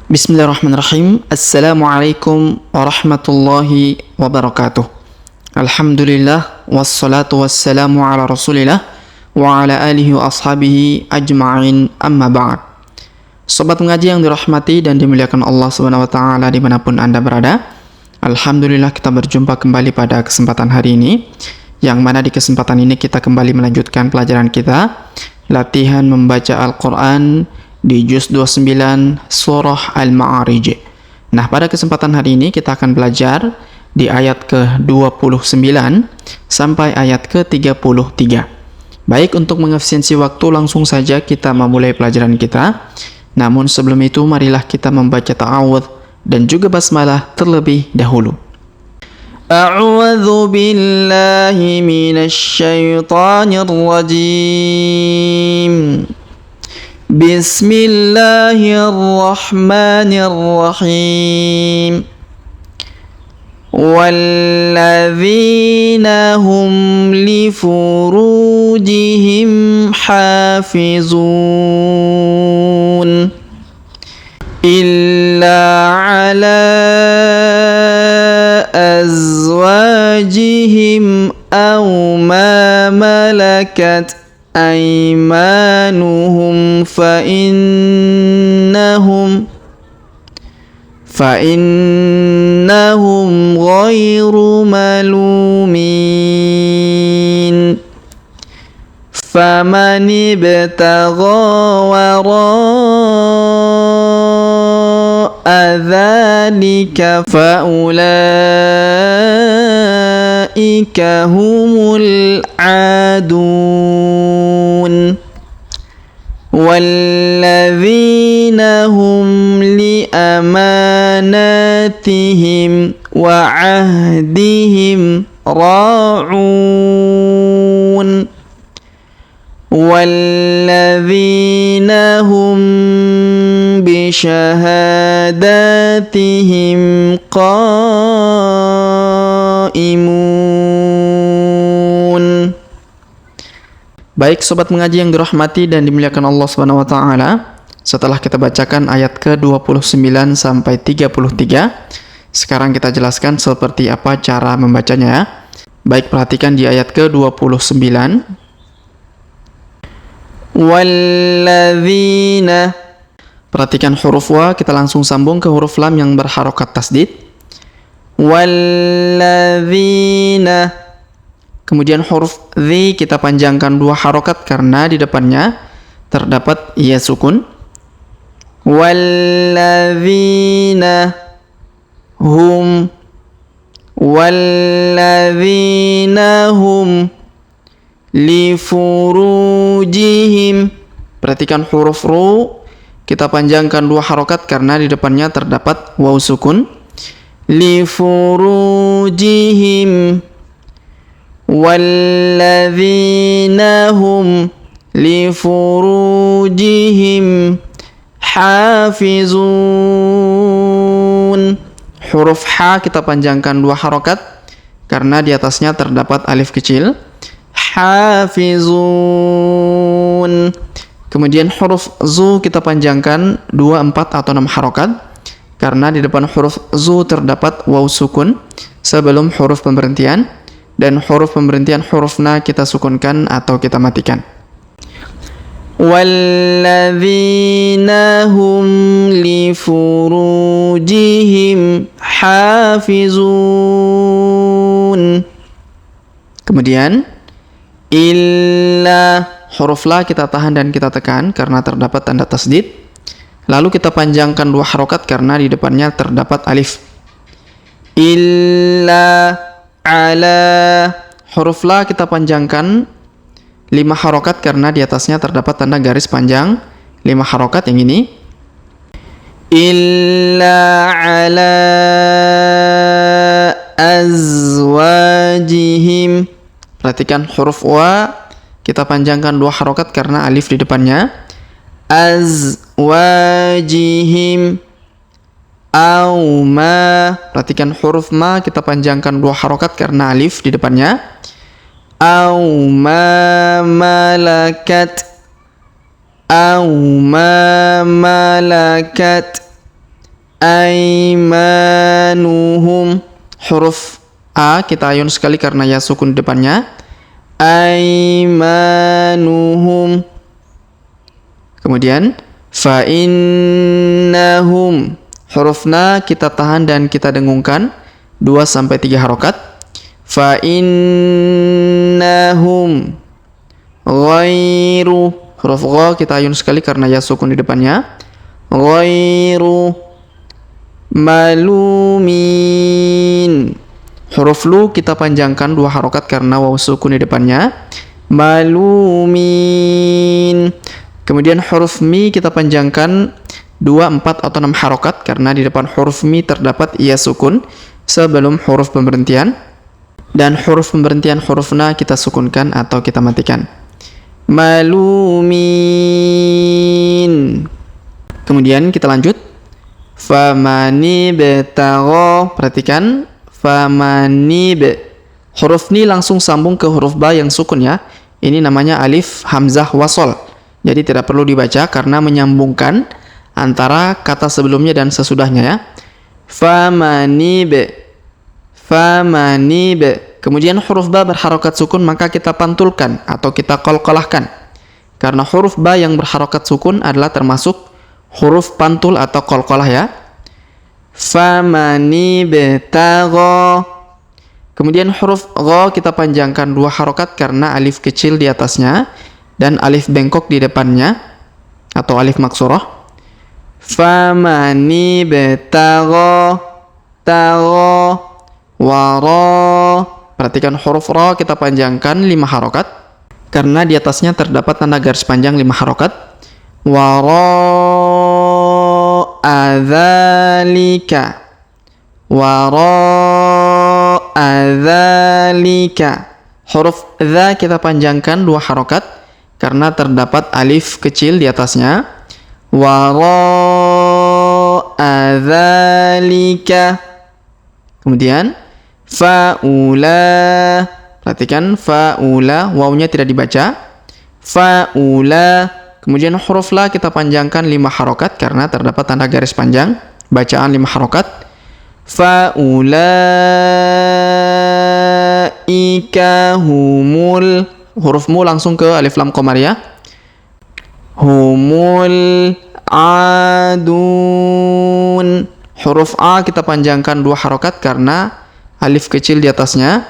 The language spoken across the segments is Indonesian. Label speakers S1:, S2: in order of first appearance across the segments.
S1: Bismillahirrahmanirrahim. Assalamualaikum warahmatullahi wabarakatuh. Alhamdulillah wassalatu wassalamu ala Rasulillah wa ala alihi wa ashabihi ajma'in, amma ba'd. Sobat mengaji yang dirahmati dan dimuliakan Allah Subhanahu wa taala dimanapun Anda berada. Alhamdulillah kita berjumpa kembali pada kesempatan hari ini, yang mana di kesempatan ini kita kembali melanjutkan pelajaran kita latihan membaca Al-Quran di juz 29 surah Al-Ma'arij. Nah, pada kesempatan hari ini kita akan belajar di ayat ke-29 sampai ayat ke-33. Baik, untuk mengefisiensi waktu langsung saja kita memulai pelajaran kita. Namun sebelum itu marilah kita membaca ta'awudz dan juga basmalah terlebih dahulu. A'udzu billahi minasy syaithanir rajim. Bismillahirrahmanirrahim. Walladzina hum li furujihim hafizun illa ala azwajihim aw ma malakat aymanuhum فإنهم غير ملومين فمن ابتغى وراء ذلك فأولئك هم العادون والذين هم لأماناتهم وعهدهم راعون والذين هم بشهاداتهم قائمون. Baik sobat mengaji yang dirahmati dan dimuliakan Allah Subhanahu wa taala, setelah kita bacakan ayat ke-29 sampai 33, sekarang kita jelaskan seperti apa cara membacanya ya. Baik, perhatikan di ayat ke-29. Walladzina. Perhatikan huruf wa, kita langsung sambung ke huruf lam yang berharokat tasdid. Walladzina. Kemudian huruf dzi kita panjangkan 2 harokat karena di depannya terdapat ya sukun. Walladzina hum li furujihim. Perhatikan huruf ru kita panjangkan 2 harokat karena di depannya terdapat waw sukun. Li furujihim walladzina hum li furujihim hafizun. Huruf ha kita panjangkan 2 harokat karena di atasnya terdapat alif kecil. Hafizun. Kemudian huruf zu kita panjangkan 2, 4 atau 6 harokat karena di depan huruf zu terdapat waw sukun sebelum huruf pemberhentian, dan huruf pemberhentian huruf na kita sukunkan atau kita matikan. Walladzina hum li furujihim hafizun. Kemudian illa, huruf la kita tahan dan kita tekan karena terdapat tanda tasdid. Lalu kita panjangkan 2 harokat karena di depannya terdapat alif. Illa ala, huruf la kita panjangkan 5 harokat karena di atasnya terdapat tanda garis panjang 5 harokat yang ini. Illa ala azwajihim. Perhatikan huruf wa kita panjangkan 2 harokat karena alif di depannya. Azwajihim aw ma. Perhatikan huruf ma kita panjangkan 2 harokat karena alif di depannya. Aw ma malakat. Aw ma malakat. Aimanuhum. Huruf A kita ayun sekali karena ya sukun di depannya. Aimanuhum. Kemudian fa innahum. Huruf na kita tahan dan kita dengungkan 2 sampai 3 harokat. Fa innahum ghairu. Huruf gha kita ayun sekali karena ya sukun di depannya. Ghairu malumin. Huruf lu kita panjangkan 2 harokat karena waw sukun di depannya. Malumin. Kemudian huruf mi kita panjangkan 2, 4 atau 6 harokat karena di depan huruf mi terdapat ia sukun sebelum huruf pemberhentian. Dan huruf pemberhentian huruf na kita sukunkan atau kita matikan. Malumin. Kemudian kita lanjut. Famanib tagha. Perhatikan famanib. Huruf ni langsung sambung ke huruf ba yang sukun ya. Ini namanya alif hamzah wasol. Jadi tidak perlu dibaca karena menyambungkan antara kata sebelumnya dan sesudahnya ya. Famanib. Famanib. Kemudian huruf ba berharokat sukun maka kita pantulkan atau kita qalqalahkan. Karena huruf ba yang berharokat sukun adalah termasuk huruf pantul atau qalqalah ya. Famanib tagha. Kemudian huruf gha kita panjangkan 2 harokat karena alif kecil di atasnya dan alif bengkok di depannya atau alif maksurah. Famanib tagha. Tagha wara. Perhatikan huruf ra kita panjangkan 5 harokat karena di atasnya terdapat tanda garis panjang 5 harokat. Wara adzalika. Wara adzalika. Huruf dza kita panjangkan 2 harokat karena terdapat alif kecil di atasnya. Wara adzalika. Kemudian faula. Perhatikan faula, wawnya tidak dibaca. Faula. Kemudian huruf la kita panjangkan 5 harokat karena terdapat tanda garis panjang, bacaan 5 harokat. Faulaika humul. Huruf mu langsung ke alif lam qamariyah. Humul adun. Huruf a kita panjangkan 2 harokat karena alif kecil di atasnya.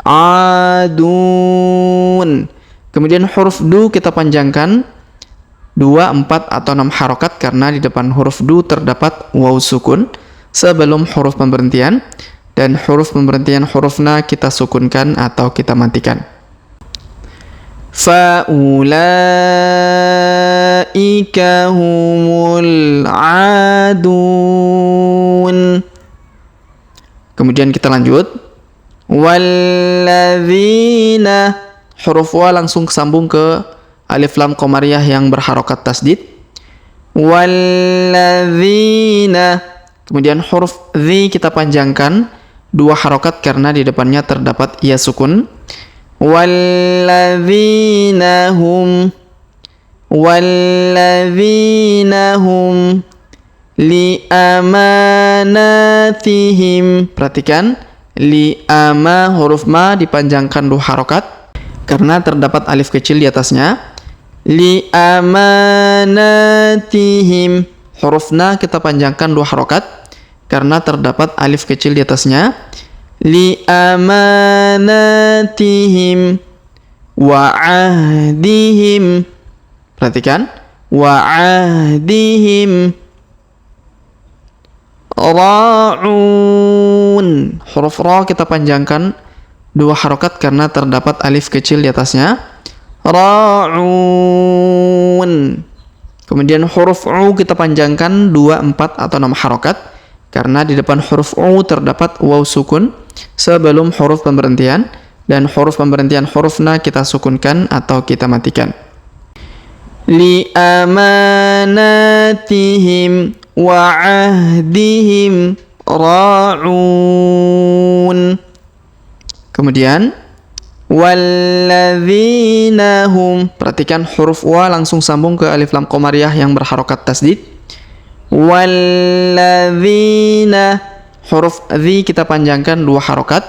S1: Adun. Kemudian huruf du kita panjangkan 2, 4 atau 6 harokat karena di depan huruf du terdapat waw sukun sebelum huruf pemberhentian, dan huruf pemberhentian huruf na kita sukunkan atau kita matikan. Faulaika humul adun. Kemudian kita lanjut. Walladzina. Huruf wa langsung sambung ke alif lam qamariyah yang berharokat tasdid. Walladzina. Kemudian huruf dzi kita panjangkan 2 harokat karena di depannya terdapat ia sukun. Walladzina hum. Walladzina hum li amanatihim. Perhatikan li ama, huruf ma dipanjangkan 2 harokat karena terdapat alif kecil di atasnya. Li amanatihim. Huruf na kita panjangkan 2 harokat karena terdapat alif kecil di atasnya. Li amanatihim wa ahdihim. Perhatikan wa ahdihim. Ra'un. Huruf ra kita panjangkan 2 harokat karena terdapat alif kecil di atasnya. Ra'un. Kemudian huruf u kita panjangkan 2, 4 atau 6 harokat karena di depan huruf u terdapat waw sukun sebelum huruf pemberhentian, dan huruf pemberhentian huruf na kita sukunkan atau kita matikan. Li amanatihim wa ahdihim ra'un. Kemudian walladzina hum. Perhatikan huruf wa langsung sambung ke alif lam qamariyah yang berharokat tasdid. Walladzina, huruf dzi kita panjangkan 2 harokat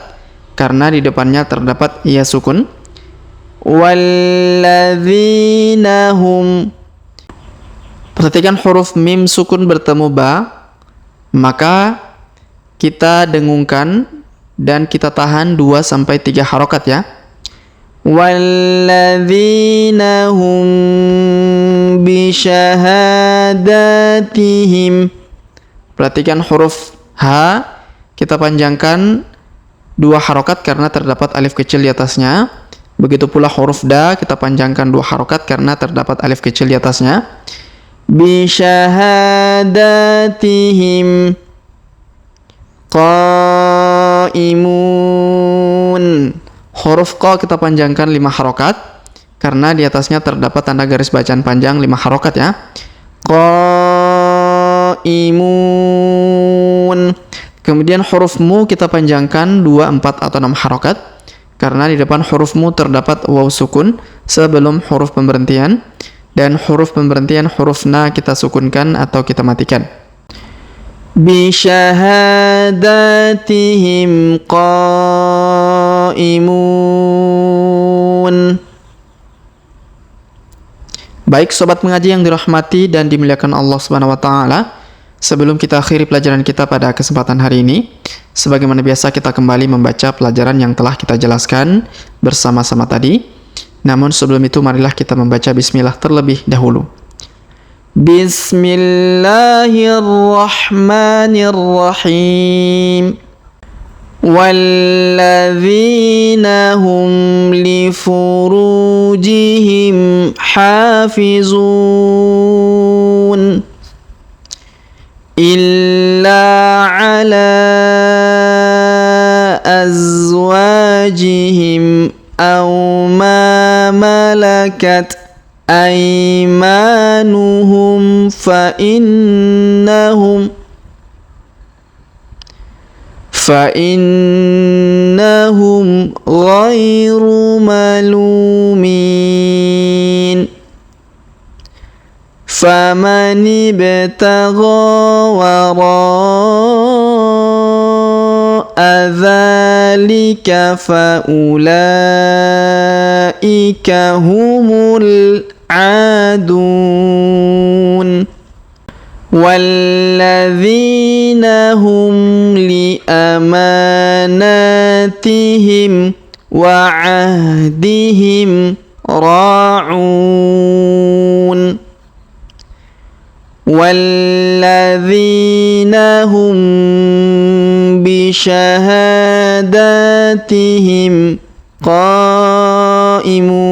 S1: karena di depannya terdapat ya sukun. Walladzina hum, perhatikan huruf mim sukun bertemu ba, maka kita dengungkan dan kita tahan 2-3 harokat ya. Walladzina hum bisyahadatihim, perhatikan huruf ha kita panjangkan 2 harokat karena terdapat alif kecil di atasnya. Begitu pula huruf da kita panjangkan 2 harokat karena terdapat alif kecil di atasnya. Bisyahadatihim qaimun, huruf qa kita panjangkan 5 harokat karena di atasnya terdapat tanda garis bacaan panjang 5 harokat ya. Qaimun. Kemudian huruf mu kita panjangkan 2, 4 atau 6 harokat karena di depan huruf mu terdapat waw sukun sebelum huruf pemberhentian, dan huruf pemberhentian huruf na kita sukunkan atau kita matikan. Bisyahadatihim qaimun. Baik sobat mengaji yang dirahmati dan dimuliakan Allah Subhanahu wa taala, sebelum kita akhiri pelajaran kita pada kesempatan hari ini, sebagaimana biasa kita kembali membaca pelajaran yang telah kita jelaskan bersama-sama tadi. Namun sebelum itu marilah kita membaca bismillah terlebih dahulu. Bismillahirrahmanirrahim. Walladzina hum li furujihim hafizun illa ala azwajihim aw ma malakat aymanuhum fa innahum ghairu malumin. Faman ibtagha wara'a dzalika fa ulaika humul adun. Walladzina hum li amanatihim wa ahdihim ra'un. Walladzina hum bisyahadatihim qaimun.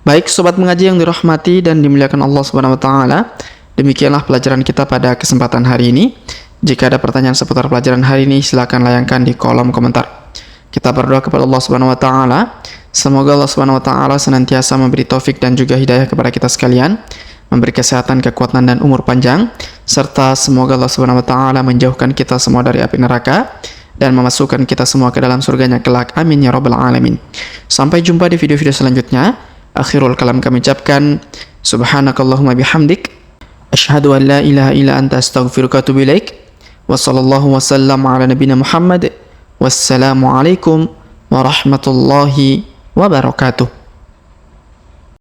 S1: Baik sobat mengaji yang dirahmati dan dimuliakan Allah Subhanahu wa taala, demikianlah pelajaran kita pada kesempatan hari ini. Jika ada pertanyaan seputar pelajaran hari ini, silakan layangkan di kolom komentar. Kita berdoa kepada Allah Subhanahu wa taala, semoga Allah Subhanahu wa taala senantiasa memberi taufik dan juga hidayah kepada kita sekalian, memberi kesehatan, kekuatan dan umur panjang, serta semoga Allah Subhanahu wa taala menjauhkan kita semua dari api neraka dan memasukkan kita semua ke dalam surganya kelak. Amin ya rabbal alamin. Sampai jumpa di video-video selanjutnya. Akhirul kalam kami ucapkan subhanakallahumma bihamdik asyhadu an la ilaha illa anta astaghfiruka wa atubu ilaik. Wa sallallahu wasallam ala nabiyina Muhammad. Wassalamu alaikum warahmatullahi wabarakatuh.